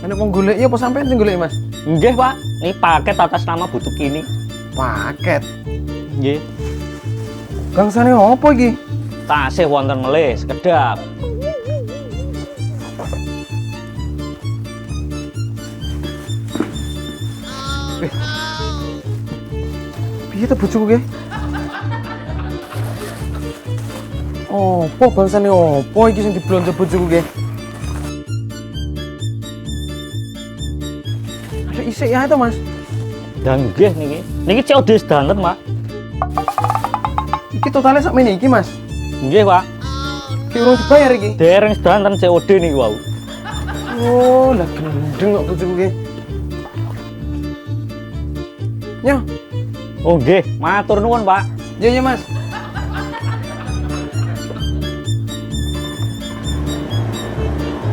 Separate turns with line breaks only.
Enak wong golek ya apa sampean sing golek, Mas?
Nggih, Pak. Ini paket atas nama Bu Tukini.
Paket.
Nggih.
Gangsane apa iki?
Tasih wonten melih, sekedap.
Piye to bojoku ki? Opo bangsane opo iki sing diblonjo bojoku ki? Ada isik ya itu, Mas.
Dan nggih niki. Niki COD sedanten, Pak.
Iki totalnya sakmene iki, Mas.
Nggih, Pak.
Ki urung dibayar iki.
Dereng sedanten COD niki wau.
Oh, lah gendeng kok bojoku ki. Nyo,
Oh nggih, matur nuwun, Pak.
iya Mas.